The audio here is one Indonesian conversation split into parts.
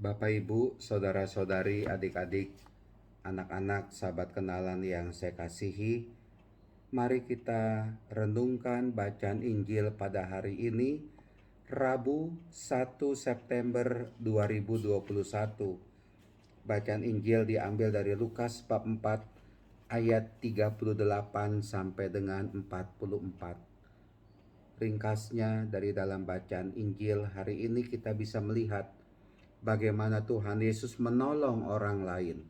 Bapak, Ibu, saudara-saudari, adik-adik, anak-anak, sahabat kenalan yang saya kasihi, mari kita renungkan bacaan Injil pada hari ini, Rabu 1 September 2021. Bacaan Injil diambil dari Lukas bab 4 ayat 38 sampai dengan 44. Ringkasnya dari dalam bacaan Injil hari ini kita bisa melihat bagaimana Tuhan Yesus menolong orang lain.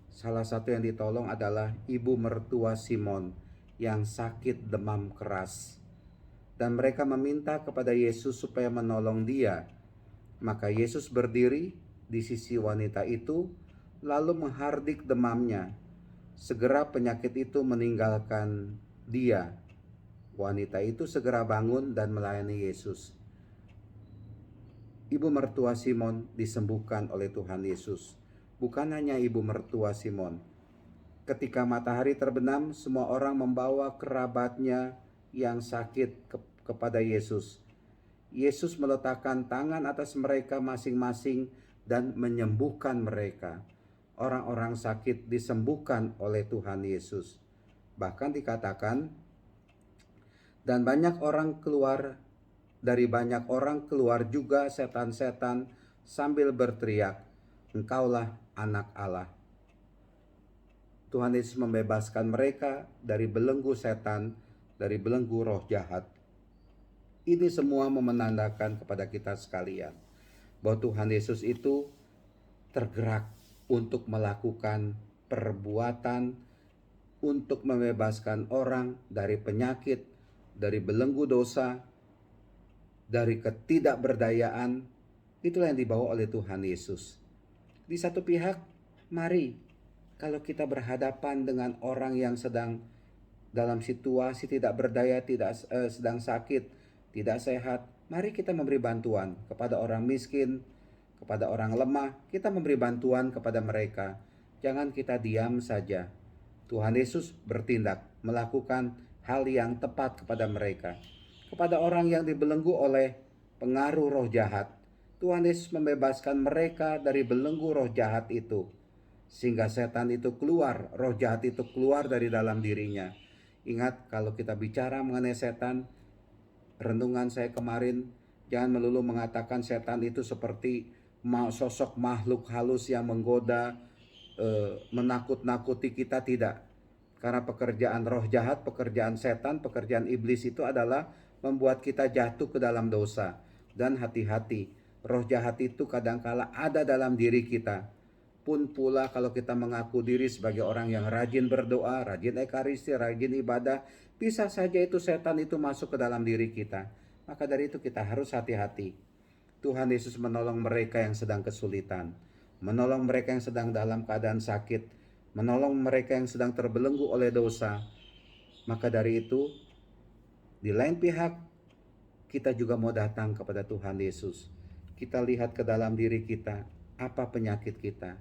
Salah satu yang ditolong adalah ibu mertua Simon yang sakit demam keras. Dan mereka meminta kepada Yesus supaya menolong dia. Maka Yesus berdiri di sisi wanita itu, lalu menghardik demamnya. Segera penyakit itu meninggalkan dia. Wanita itu segera bangun dan melayani Yesus. Ibu mertua Simon disembuhkan oleh Tuhan Yesus. Bukan hanya ibu mertua Simon. Ketika matahari terbenam, semua orang membawa kerabatnya yang sakit kepada Yesus. Yesus meletakkan tangan atas mereka masing-masing dan menyembuhkan mereka. Orang-orang sakit disembuhkan oleh Tuhan Yesus. Bahkan dikatakan, dan dari banyak orang keluar juga setan-setan sambil berteriak, "Engkaulah anak Allah." Tuhan Yesus membebaskan mereka dari belenggu setan, dari belenggu roh jahat. Ini semua menandakan kepada kita sekalian bahwa Tuhan Yesus itu tergerak untuk melakukan perbuatan untuk membebaskan orang dari penyakit, dari belenggu dosa, dari ketidakberdayaan. Itulah yang dibawa oleh Tuhan Yesus. Di satu pihak, mari kalau kita berhadapan dengan orang yang sedang dalam situasi tidak berdaya, sedang sakit, tidak sehat, mari kita memberi bantuan kepada orang miskin, kepada orang lemah. Kita memberi bantuan kepada mereka. Jangan kita diam saja. Tuhan Yesus bertindak, melakukan hal yang tepat kepada mereka. Kepada orang yang dibelenggu oleh pengaruh roh jahat, Tuhan Yesus membebaskan mereka dari belenggu roh jahat itu. Sehingga setan itu keluar, roh jahat itu keluar dari dalam dirinya. Ingat, kalau kita bicara mengenai setan, renungan saya kemarin, jangan melulu mengatakan setan itu seperti sosok makhluk halus yang menggoda, menakut-nakuti kita. Tidak. Karena pekerjaan roh jahat, pekerjaan setan, pekerjaan iblis itu adalah membuat kita jatuh ke dalam dosa. Dan hati-hati, roh jahat itu kadangkala ada dalam diri kita. Pun pula kalau kita mengaku diri sebagai orang yang rajin berdoa, rajin ekaristi, rajin ibadah, bisa saja itu setan itu masuk ke dalam diri kita. Maka dari itu kita harus hati-hati. Tuhan Yesus menolong mereka yang sedang kesulitan, menolong mereka yang sedang dalam keadaan sakit, menolong mereka yang sedang terbelenggu oleh dosa. Maka dari itu, di lain pihak, kita juga mau datang kepada Tuhan Yesus. Kita lihat ke dalam diri kita, apa penyakit kita,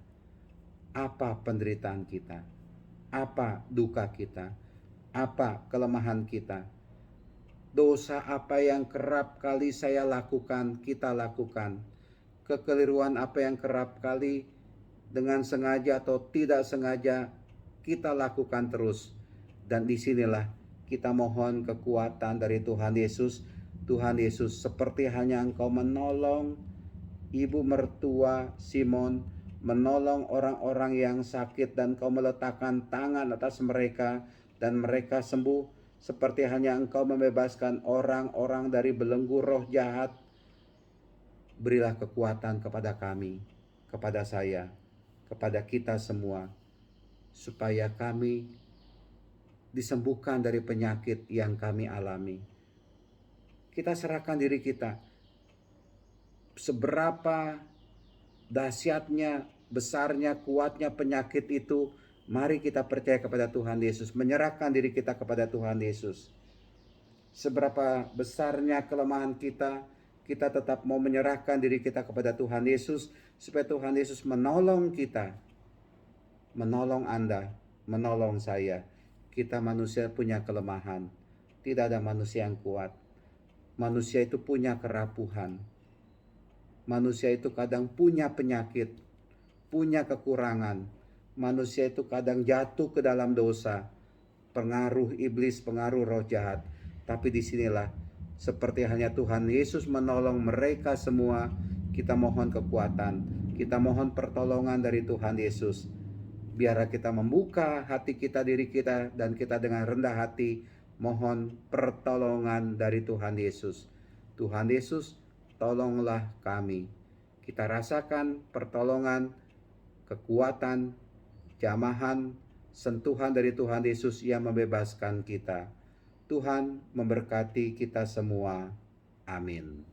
apa penderitaan kita, apa duka kita, apa kelemahan kita, dosa apa yang kerap kali saya lakukan, kita lakukan, kekeliruan apa yang kerap kali dengan sengaja atau tidak sengaja kita lakukan terus. Dan disinilah kita mohon kekuatan dari Tuhan Yesus. Tuhan Yesus, seperti hanya Engkau menolong ibu mertua Simon, menolong orang-orang yang sakit dan Engkau meletakkan tangan atas mereka dan mereka sembuh, seperti hanya Engkau membebaskan orang-orang dari belenggu roh jahat. Berilah kekuatan kepada kami, kepada saya, kepada kita semua, supaya kami disembuhkan dari penyakit yang kami alami. Kita serahkan diri kita. Seberapa dahsyatnya, besarnya, kuatnya penyakit itu, mari kita percaya kepada Tuhan Yesus, menyerahkan diri kita kepada Tuhan Yesus. Seberapa besarnya kelemahan kita, kita tetap mau menyerahkan diri kita kepada Tuhan Yesus, supaya Tuhan Yesus menolong kita, menolong Anda, menolong saya. Kita manusia punya kelemahan, tidak ada manusia yang kuat. Manusia itu punya kerapuhan. Manusia itu kadang punya penyakit, punya kekurangan. Manusia itu kadang jatuh ke dalam dosa, pengaruh iblis, pengaruh roh jahat. Tapi disinilah seperti halnya Tuhan Yesus menolong mereka semua, kita mohon kekuatan, kita mohon pertolongan dari Tuhan Yesus. Biarlah kita membuka hati kita, diri kita, dan kita dengan rendah hati mohon pertolongan dari Tuhan Yesus. Tuhan Yesus, tolonglah kami. Kita rasakan pertolongan, kekuatan, jamahan, sentuhan dari Tuhan Yesus yang membebaskan kita. Tuhan memberkati kita semua. Amin.